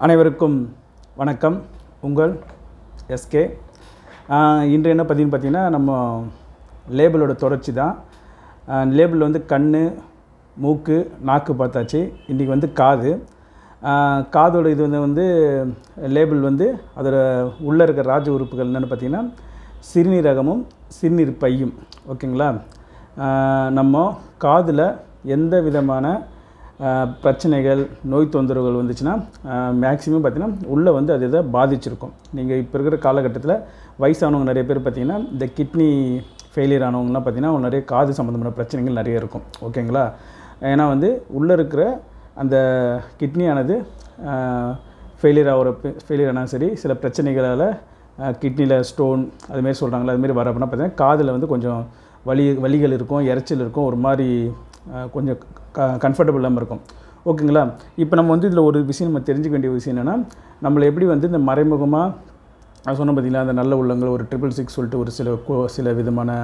அனைவருக்கும் வணக்கம். உங்கள் எஸ்கே. இன்று என்ன பதிவுன்னு பார்த்தீங்கன்னா, நம்ம லேபிளோட தொடர்ச்சி தான். லேபிள் வந்து கண், மூக்கு, நாக்கு பார்த்தாச்சு. இன்றைக்கி வந்து காதோட இது வந்து லேபிள் வந்து அதோட உள்ளே இருக்கிற ராஜ உறுப்புகள் என்னென்னு பார்த்தீங்கன்னா சிறுநீரகமும் சிறுநீர் பையும். ஓகேங்களா? நம்ம காதில் எந்த விதமான பிரச்சனைகள், நோய் தொந்தரவுகள் வந்துச்சுன்னா மேக்ஸிமம் பார்த்திங்கன்னா உள்ளே வந்து அது இதை பாதிச்சிருக்கும். நீங்கள் இப்போ இருக்கிற காலகட்டத்தில் வயசானவங்க நிறைய பேர் பார்த்திங்கன்னா இந்த கிட்னி ஃபெயிலியர் ஆனவங்கலாம் பார்த்திங்கன்னா அவங்க நிறைய காது சம்மந்தமான பிரச்சனைகள் நிறைய இருக்கும். ஓகேங்களா? ஏன்னா வந்து உள்ளே இருக்கிற அந்த கிட்னியானது ஃபெயிலியர் ஆனால் சரி, சில பிரச்சனைகளால் கிட்னியில் ஸ்டோன் அதுமாரி சொல்கிறாங்களா, அதுமாரி வர அப்படின்னா பார்த்திங்கன்னா காதில் வந்து கொஞ்சம் வலிகள் இருக்கும், இறைச்சல் இருக்கும், ஒரு மாதிரி கொஞ்சம் கம்ஃபர்டபுள் இல்லாமல் இருக்கும். ஓகேங்களா? இப்போ நம்ம வந்து இதில் ஒரு விஷயம் நம்ம தெரிஞ்சுக்க வேண்டிய விஷயம் என்னென்னா, நம்மளை எப்படி வந்து இந்த மறைமுகமாக சொன்ன பார்த்திங்களா, அந்த நல்ல உள்ளங்கள் ஒரு 666 சொல்லிட்டு ஒரு சில விதமான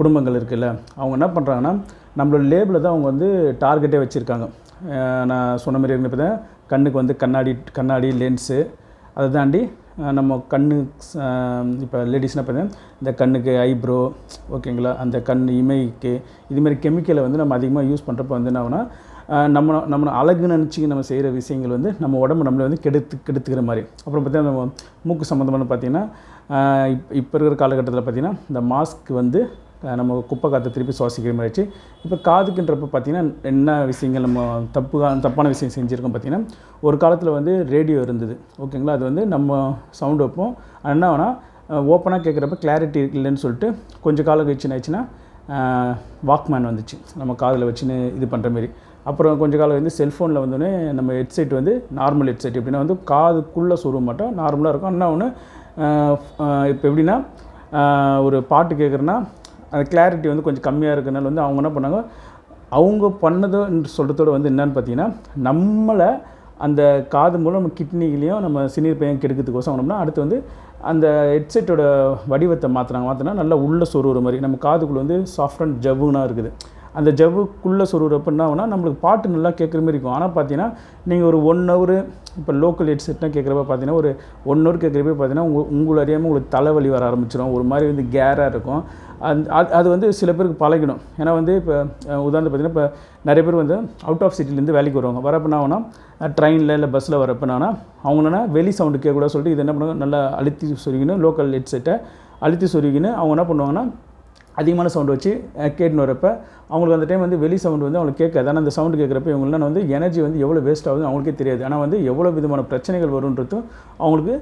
குடும்பங்கள் இருக்குல்ல, அவங்க என்ன பண்ணுறாங்கன்னா நம்மளோட லேபிளை தான் அவங்க வந்து டார்கெட்டே வச்சுருக்காங்க. நான் சொன்ன மாதிரி இருந்து பார்த்தா கண்ணுக்கு வந்து கண்ணாடி லென்ஸு, அதை தாண்டி நம்ம இப்போ லேடிஸ்னால் பார்த்தீங்கன்னா இந்த கண்ணுக்கு ஐப்ரோ, ஓகேங்களா, அந்த இமைக்கு இதுமாரி கெமிக்கலை வந்து நம்ம அதிகமாக யூஸ் பண்ணுறப்ப வந்து என்ன ஆகுனா நம்ம அழகு நினச்சி நம்ம செய்கிற விஷயங்கள் வந்து நம்ம உடம்பு நம்மளை வந்து கெடுத்துக்கிற மாதிரி. அப்புறம் பார்த்திங்கன்னா நம்ம மூக்கு சம்மந்தமான பார்த்திங்கன்னா இப்போ இருக்கிற காலகட்டத்தில் பார்த்திங்கன்னா இந்த மாஸ்க் வந்து நம்ம குப்பை காற்றை திருப்பி சுவாசிக்கிற மாதிரி ஆச்சு. இப்போ காதுக்குன்றப்ப பார்த்திங்கன்னா என்ன விஷயங்கள் நம்ம தப்பான விஷயம் செஞ்சுருக்கோம். பார்த்திங்கன்னா ஒரு காலத்தில் வந்து ரேடியோ இருந்தது. ஓகேங்களா? அது வந்து நம்ம சவுண்டு வைப்போம். என்ன வேணால் ஓப்பனாக கேட்குறப்ப கிளாரிட்டி இல்லைன்னு சொல்லிட்டு கொஞ்சம் காலம் கழிச்சு ஆச்சுன்னா வாக்மேன் வந்துச்சு, நம்ம காதில் வச்சுன்னு இது பண்ணுற மாரி. அப்புறம் கொஞ்சம் காலம் வந்து செல்ஃபோனில் வந்தோடனே நம்ம ஹெட்செட் வந்து நார்மல் ஹெட்செட் எப்படின்னா வந்து காதுக்குள்ளே சொருவ மாட்டோம், நார்மலாக இருக்கும். என்ன ஒன்று இப்போ எப்படின்னா ஒரு பாட்டு கேட்குறேன்னா அந்த கிளாரிட்டி வந்து கொஞ்சம் கம்மியாக இருக்கிறனால வந்து அவங்க என்ன பண்ணாங்க, அவங்க பண்ணதுன்னு சொல்கிறதோட வந்து என்னென்னு பார்த்தீங்கன்னா நம்மளை அந்த காது மூலம் நம்ம கிட்னிலையும் நம்ம சிறுநீர் பையன் கெடுக்கிறதுக்கோசம் ஆனோம்னா அடுத்து வந்து அந்த ஹெட்செட்டோட வடிவத்தை மாற்றினா நல்லா உள்ளே சொருகிற மாதிரி நம்ம காதுக்குள்ளே வந்து சாஃப்ட் அண்ட் ஜவ்வுனா இருக்குது. அந்த ஜவ்வுக்குள்ளே சொருகிறப்ப என்ன ஆகுனா நம்மளுக்கு பாட்டு நல்லா கேட்குற மாதிரி இருக்கும். ஆனால் பார்த்தீங்கன்னா நீங்கள் ஒரு 1 hour இப்போ லோக்கல் ஹெட்செட்னா கேட்குறப்ப பார்த்தீங்கன்னா ஒரு 1 hour கேட்குறப்ப பார்த்தீங்கன்னா உங்களை அறியாமல் உங்களுக்கு தலைவலி வர ஆரம்பிச்சிடும், ஒரு மாதிரி வந்து கேராக இருக்கும். அது வந்து சில பேருக்கு பழகிடும். ஏன்னா வந்து இப்போ உதாரணத்துக்கு பார்த்திங்கன்னா இப்போ நிறைய பேர் வந்து அவுட் ஆஃப் சிட்டிலேருந்து வேலைக்கு வருவாங்க. வரப்போ என்ன ஆகுனா ட்ரெயினில் இல்லை பஸ்ஸில் வரப்போனா அவங்கன்னா வெளி சவுண்டு கேட்கக்கூடாது சொல்லிட்டு இது என்ன பண்ணுவாங்க, நல்லா அழுத்தி சொருகின்னு லோக்கல் ஹெட்செட்டை அழுத்தி சொருகின்னு அவங்க என்ன பண்ணுவாங்கன்னா அதிகமான சவுண்டு வச்சு கேட்டுன்னு வரப்போ அவங்களுக்கு அந்த டைம் வந்து வெளி சவுண்டு வந்து அவங்களுக்கு கேட்காது. ஆனால் அந்த சவுண்டு கேட்குறப்ப இவங்களாம் வந்து எனர்ஜி வந்து எவ்வளோ வேஸ்ட் ஆகுதுன்னு அவங்களுக்கே தெரியாது. ஆனால் வந்து எவ்வளோ விதமான பிரச்சனைகள் வருன்றதும் அவங்களுக்கு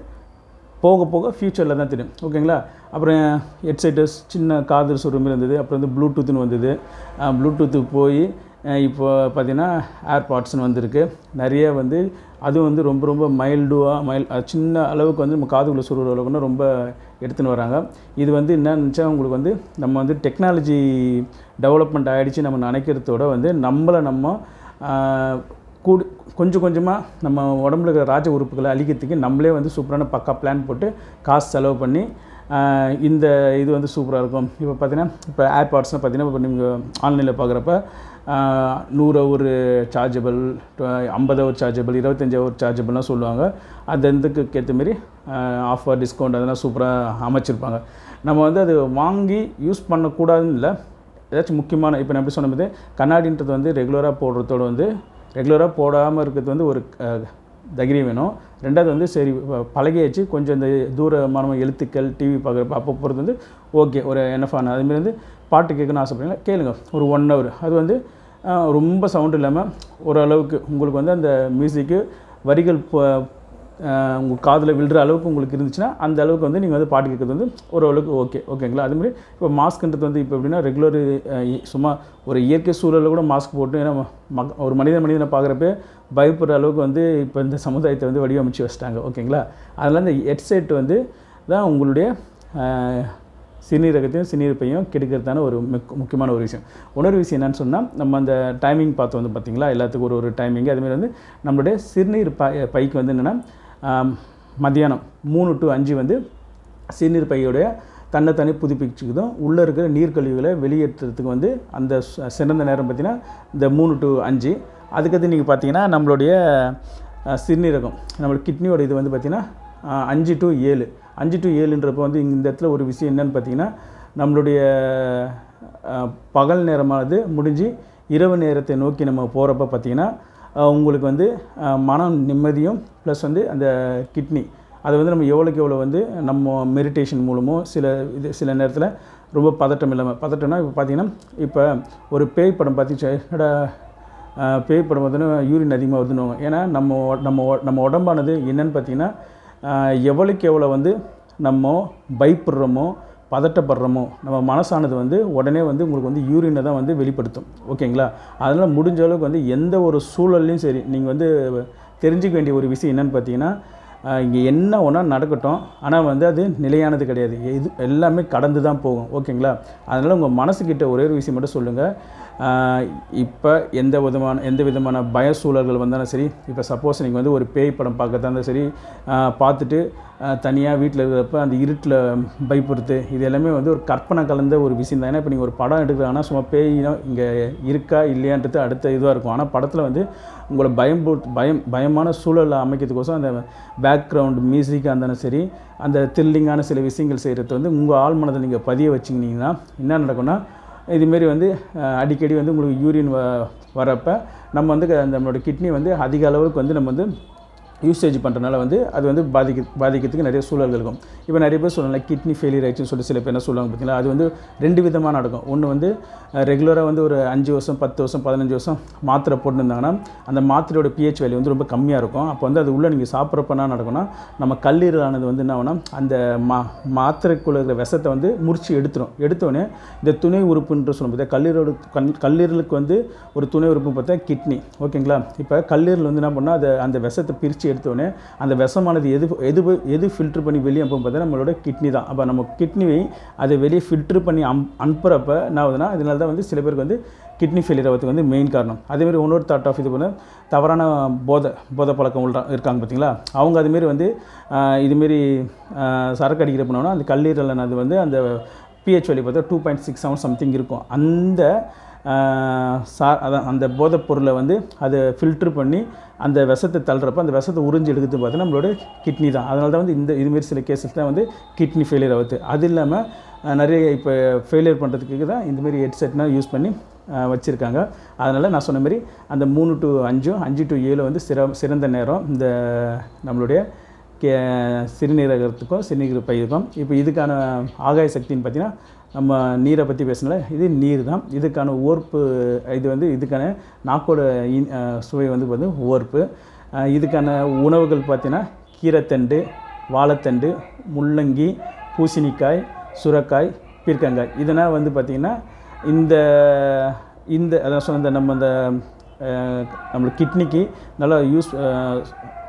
போக போக ஃப்யூச்சரில் தான் தெரியும். ஓகேங்களா? அப்புறம் ஹெட்செட்டு சின்ன காது சொல்கிற மாதிரி இருந்தது. அப்புறம் வந்து ப்ளூடூத்துன்னு வந்தது. ப்ளூடூத்து போய் இப்போ பார்த்திங்கன்னா ஏர்பாட்ஸ்னு வந்திருக்கு நிறைய வந்து. அதுவும் வந்து ரொம்ப மைல்டாக சின்ன அளவுக்கு வந்து நம்ம காதுக்குள்ளே சொல்கிற அளவுக்குன்னா ரொம்ப எடுத்துன்னு வராங்க. இது வந்து என்னன்னு உங்களுக்கு வந்து நம்ம வந்து டெக்னாலஜி டெவலப்மெண்ட் ஆகிடுச்சு நம்ம நினைக்கிறதோட வந்து நம்ம கொஞ்சம் கொஞ்சமாக நம்ம உடம்புல இருக்கிற ராஜ உறுப்புகளை அழிக்கிறதுக்கு நம்மளே வந்து சூப்பரான பக்கா பிளான் போட்டு காசு செலவு பண்ணி இந்த இது வந்து சூப்பராக இருக்கும். இப்போ பார்த்திங்கன்னா இப்போ ஏர்பாட்ஸ்னால் பார்த்திங்கன்னா இப்போ நீங்கள் ஆன்லைனில் பார்க்குறப்ப 100 hour chargeable, 50 hour chargeable, 25 hour சார்ஜபிள்லாம் சொல்லுவாங்க. அது இதுக்கு ஏற்ற மாரி ஆஃபர் டிஸ்கவுண்ட் அதெல்லாம் சூப்பராக அமைச்சிருப்பாங்க. நம்ம வந்து அது வாங்கி யூஸ் பண்ணக்கூடாதுன்னு இல்லை, ஏதாச்சும் முக்கியமான இப்போ நான் எப்படி சொன்ன மாதிரி கண்ணாடின்றது வந்து ரெகுலராக போடுறதோடு வந்து ரெகுலராக போடாமல் இருக்கிறது வந்து ஒரு தைரியம் வேணும். ரெண்டாவது வந்து சரி பழகியாச்சு, கொஞ்சம் இந்த தூரமான எழுத்துக்கள் டிவி பார்க்குறப்ப அப்போ போகிறது வந்து ஓகே ஒரு என்எஃபான அதுமாரி வந்து பாட்டு கேட்கணும்னு ஆசைப்படுறீங்களா கேளுங்க ஒரு 1 hour. அது வந்து ரொம்ப சவுண்டு இல்லாமல் ஓரளவுக்கு உங்களுக்கு வந்து அந்த மியூசிக்கு வரிகள் உங்கள் காதில் விழுற அளவுக்கு உங்களுக்கு இருந்துச்சுன்னா அந்த அளவுக்கு வந்து நீங்கள் வந்து பாட்டு கேட்குறது வந்து ஓரளவுக்கு ஓகேங்களா? அதுமாதிரி இப்போ மாஸ்க்ன்றது வந்து இப்போ எப்படின்னா ரெகுலர் சும்மா ஒரு இயற்கை சூழலில் கூட மாஸ்க் போட்டு, ஏன்னா ஒரு மனிதனை பார்க்குறப்ப பயப்படுற அளவுக்கு வந்து இப்போ இந்த சமுதாயத்தை வந்து வடிவமைச்சு வச்சிட்டாங்க. ஓகேங்களா? அதில் இந்த ஹெட்செட் வந்து தான் உங்களுடைய சிறுநீரகத்தையும் சிறுநீர் பையும் கெடுக்கிறதான ஒரு முக்கியமான ஒரு விஷயம். இன்னொரு விஷயம் என்னென்னு சொன்னால் நம்ம அந்த டைமிங் பார்த்து வந்து பார்த்திங்களா எல்லாத்துக்கும் ஒரு டைமிங். அதுமாதிரி வந்து நம்மளுடைய சிறுநீர் பைக்கு வந்து என்னென்னா மத்தியானம் 3 to 5 வந்து சிறுநீர் பையோடைய தன்னை புதுப்பிச்சுக்குதும் உள்ளே இருக்கிற நீர்க்கழிவுகளை வெளியேற்றுறதுக்கு வந்து அந்த சிறந்த நேரம் பார்த்திங்கன்னா இந்த 3 to 5. அதுக்கடுத்து நீங்கள் பார்த்தீங்கன்னா நம்மளுடைய சிறுநீரகம் நம்மளுக்கு கிட்னியோட இது வந்து பார்த்திங்கன்னா 5 to 7 5 to 7ன்றப்போ வந்து இந்த இடத்துல ஒரு விஷயம் என்னென்னு பார்த்திங்கன்னா நம்மளுடைய பகல் நேரமானது முடிஞ்சு இரவு நேரத்தை நோக்கி நம்ம போகிறப்ப பார்த்திங்கன்னா உங்களுக்கு வந்து மனம் நிம்மதியும் ப்ளஸ் வந்து அந்த கிட்னி அதை வந்து நம்ம எவ்வளோக்கு எவ்வளோ வந்து நம்ம மெடிடேஷன் மூலமோ சில நேரத்தில் ரொம்ப பதட்டம் இல்லாமல் பதட்டம்னா இப்போ பார்த்திங்கன்னா இப்போ ஒரு பேய் படம் பார்த்திங்கன்னா பேய் படம் பார்த்தீங்கன்னா யூரின் அதிகமாக வருதுன்னு ஏன்னா நம்ம உடம்பானது என்னென்னு பார்த்திங்கன்னா எவ்வளோக்கு எவ்வளோ வந்து நம்ம பயப்படுறோமோ பதட்டப்படுறோமோ நம்ம மனசானது வந்து உடனே வந்து உங்களுக்கு வந்து யூரினை தான் வந்து வெளிப்படுத்தும் ஓகேங்களா. அதனால் முடிஞ்ச அளவுக்கு வந்து எந்த ஒரு சூழல்லையும் சரி நீங்கள் வந்து தெரிஞ்சிக்க வேண்டிய ஒரு விஷயம் என்னென்னு பார்த்தீங்கன்னா இங்கே என்ன ஒன்றா நடக்கட்டும் ஆனால் வந்து அது நிலையானது கிடையாது, இது எல்லாமே கடந்து தான் போகும் ஓகேங்களா. அதனால் உங்கள் மனசுக்கிட்ட ஒரே ஒரு விஷயம் மட்டும் சொல்லுங்கள். இப்போ எந்த விதமான பய சூழல்கள் வந்தாலும் சரி, இப்போ சப்போஸ் நீங்கள் வந்து ஒரு பேய் படம் பார்க்கறதா இருந்தாலும் சரி, பார்த்துட்டு தனியாக வீட்டில் இருக்கிறப்ப அந்த இருட்டில் பயப்படுத்து இது எல்லாமே வந்து ஒரு கற்பனை கலந்த ஒரு விஷயம் தான். ஏன்னா இப்போ நீங்கள் ஒரு படம் எடுக்கிறாங்கன்னா சும்மா பேயினா இங்கே இருக்கா இல்லையான்றது அடுத்த இதுவாக இருக்கும். ஆனால் படத்தில் வந்து உங்களை பயமான சூழலை அமைக்கிறதுக்கோசம் அந்த பேக்ரவுண்ட் மியூசிக்காக இருந்தாலும் சரி, அந்த த்ரில்லிங்கான சில விஷயங்கள் செய்கிறது வந்து உங்கள் ஆள் மனதில் நீங்கள் பதிய வச்சிங்கன்னா என்ன நடக்கும்னா இதுமாரி வந்து அடிக்கடி வந்து உங்களுக்கு யூரின் வரப்போ நம்ம வந்து நம்மளோட கிட்னி வந்து அதிக அளவுக்கு வந்து நம்ம வந்து யூசேஜ் பண்ணுறதுனால வந்து அது வந்து பாதிக்கிறதுக்கு நிறைய சூழல்கள் இருக்கும். இப்போ நிறைய பேர் சொல்லலாம் கிட்னி ஃபெயிலியர் ஆகிடுச்சுன்னு சொல்லிட்டு சில பேர் என்ன சொல்லுவாங்க பார்த்தீங்களா. அது வந்து 2 விதமாக நடக்கும். ஒன்று வந்து ரெகுலராக வந்து ஒரு 5 வருஷம் 10 வருஷம் 15 வருஷம் மாத்திரை போட்டுருந்தாங்கன்னா அந்த மாத்திரையோட பிஹெச் வேல்யூ வந்து ரொம்ப கம்மியாக இருக்கும். அப்போ வந்து அது உள்ளே நீங்கள் சாப்பிட்றப்ப என்ன நடக்கும்னா நம்ம கல்லீரலானது வந்து என்ன ஆகும்னா அந்த மாத்திரைக்குள்ள இருக்கிற விஷத்தை வந்து முறிச்சு எடுத்தோடனே இந்த துணை உறுப்புன்ற சொல்லும் பார்த்தா கல்லீரலுக்கு வந்து ஒரு துணை உறுப்பு பார்த்தா கிட்னி ஓகேங்களா. இப்போ கல்லீரல் வந்து என்ன பண்ணால் அந்த விஷத்தை பிரித்து எடுத்தோடனே அந்த விஷமானது எது ஃபில்ட்ரு பண்ணி வெளியே அனுப்பும் பார்த்தா நம்மளோட கிட்னி தான். அப்போ நம்ம கிட்னியை அதை வெளியே ஃபில்ட்ரு பண்ணி அனுப்புகிறப்ப என்ன ஆகுதுன்னா அதனால தான் வந்து சில பேருக்கு வந்து கிட்னி ஃபெயிலியர் ஆகிறதுக்கு வந்து மெயின் காரணம். அதேமாதிரி இன்னொரு தாட் ஆஃப் இது பண்ண தவறான போதை பழக்கம் இருக்காங்க பார்த்தீங்களா. அவங்க அதுமாரி வந்து இதுமாரி சரக்கு அடிக்கிற பண்ணோன்னா அந்த கல்லீரல் அது வந்து அந்த பிஹெச் வேல்யூ பார்த்தா 2.67 சம்திங் இருக்கும். அந்த போதைப் பொருளை வந்து அதை ஃபில்ட்ரு பண்ணி அந்த விஷத்தை தள்ளுறப்ப அந்த விஷத்தை உறிஞ்சி எடுக்கிறது பார்த்தா நம்மளோட கிட்னி தான். அதனால தான் வந்து இதுமாரி சில கேஸஸ் தான் வந்து கிட்னி ஃபெயிலியர் ஆகுது. அது இல்லாமல் நிறைய இப்போ ஃபெயிலியர் பண்ணுறதுக்கு தான் இந்தமாரி ஹெட்செட்னால் யூஸ் பண்ணி வச்சுருக்காங்க. அதனால் நான் சொன்ன மாதிரி அந்த 3 to 5 5 to 7 வந்து சிறந்த நேரம் இந்த நம்மளுடைய சிறுநீரகத்துக்கும் சிறுநீரக பையுக்கும். இப்போ இதுக்கான ஆகாய சக்தின்னு பார்த்திங்கன்னா நம்ம நீரை பற்றி பேசினால இது நீர் தான். இதுக்கான ஓர்ப்பு இது வந்து இதுக்கான நாக்கோட சுவை வந்து பார்த்திங்கன்னா ஓர்ப்பு. இதுக்கான உணவுகள் பார்த்திங்கன்னா கீரைத்தண்டு, வாழைத்தண்டு, முள்ளங்கி, பூசணிக்காய், சுரைக்காய், பீர்க்கங்காய். இதனால் வந்து பார்த்திங்கன்னா இந்த அதான் சொன்ன நம்மளுக்கு கிட்னிக்கு நல்லா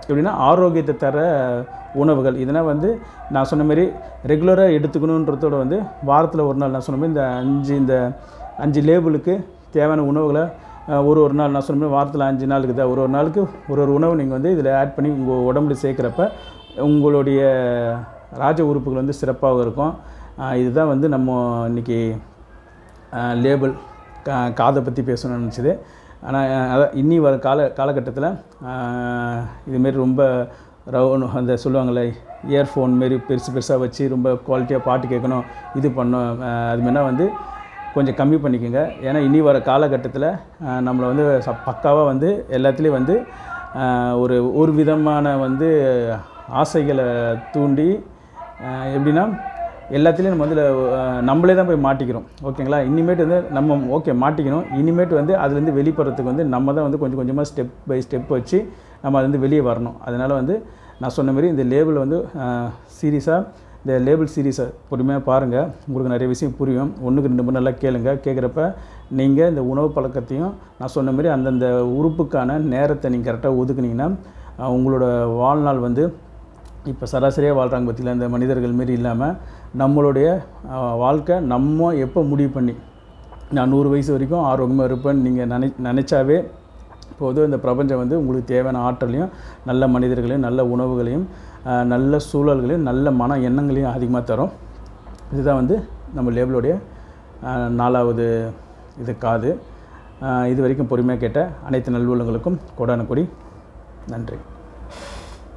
எப்படின்னா ஆரோக்கியத்தை தர உணவுகள். இதனால் வந்து நான் சொன்ன மாதிரி ரெகுலராக எடுத்துக்கணுன்றதோட வந்து வாரத்தில் ஒரு நாள் நான் சொன்ன மாதிரி இந்த 5 லேபிளுக்கு தேவையான உணவுகளை ஒரு நாள் நான் சொன்ன மாதிரி வாரத்தில் 5 நாள் இருக்குது. ஒரு நாளுக்கு ஒரு உணவு நீங்கள் வந்து இதில் ஆட் பண்ணி உங்கள் உடம்புல சேர்க்குறப்ப உங்களுடைய ராஜ உறுப்புகள் வந்து சிறப்பாக இருக்கும். இதுதான் வந்து நம்ம இன்றைக்கி லேபிள் காதை பற்றி பேசணும்னு நினச்சிது. ஆனால் அதான் இன்னி வர காலகட்டத்தில் இதுமாரி ரொம்ப அந்த சொல்லுவாங்கள்ல இயர்ஃபோன் மாரி பெருசாக வச்சு ரொம்ப குவாலிட்டியாக பாட்டு கேட்கணும் இது பண்ணோம் அதுமாரினா வந்து கொஞ்சம் கம்மி பண்ணிக்கோங்க. ஏன்னா இனி வர காலகட்டத்தில் நம்மளை வந்து பக்காவாக வந்து எல்லாத்துலேயும் வந்து ஒரு விதமான வந்து ஆசைகளை தூண்டி எப்படின்னா எல்லாத்துலேயும் நம்ம வந்து நம்மளே தான் போய் மாட்டிக்கிறோம் ஓகேங்களா. இனிமேட்டு வந்து நம்ம மாட்டிக்கணும். இனிமேட்டு வந்து அதுலேருந்து வெளிப்படுறதுக்கு வந்து நம்ம தான் வந்து கொஞ்சம் கொஞ்சமாக ஸ்டெப் பை ஸ்டெப் வச்சு நம்ம அதுலேருந்து வெளியே வரணும். அதனால் வந்து நான் சொன்ன மாதிரி இந்த லேபிள் வந்து இந்த லேபிள் சீரீஸை பொறுமையாக பாருங்கள். உங்களுக்கு நிறைய விஷயம் புரியும். 1க்கு 2 முறை நல்லா கேட்குறப்ப நீங்கள் இந்த உணவு பழக்கத்தையும் நான் சொன்ன மாதிரி அந்தந்த உறுப்புக்கான நேரத்தை நீங்கள் கரெக்டாக ஒதுக்குனீங்கன்னா உங்களோட வாழ்நாள் வந்து இப்போ சராசரியாக வாழ்கிறாங்க பார்த்திங்களா இந்த மனிதர்கள் மாரி இல்லாமல் நம்மளுடைய வாழ்க்கை நம்ம எப்போ முடிவு பண்ணி நான் 100 வயசு வரைக்கும் ஆரோக்கியமாக இருப்பேன்னு நீங்கள் நினச்சாவே போதும். இந்த பிரபஞ்சம் வந்து உங்களுக்கு தேவையான ஆற்றலையும் நல்ல மனிதர்களையும் நல்ல உணவுகளையும் நல்ல சூழல்களையும் நல்ல மன எண்ணங்களையும் அதிகமாக தரும். இதுதான் வந்து நம்ம லேபிளுடைய 4வது இது காது. இது வரைக்கும் பொறுமையாக கேட்ட அனைத்து நல்வுள்ளங்களுக்கும் கோடான கொடி நன்றி.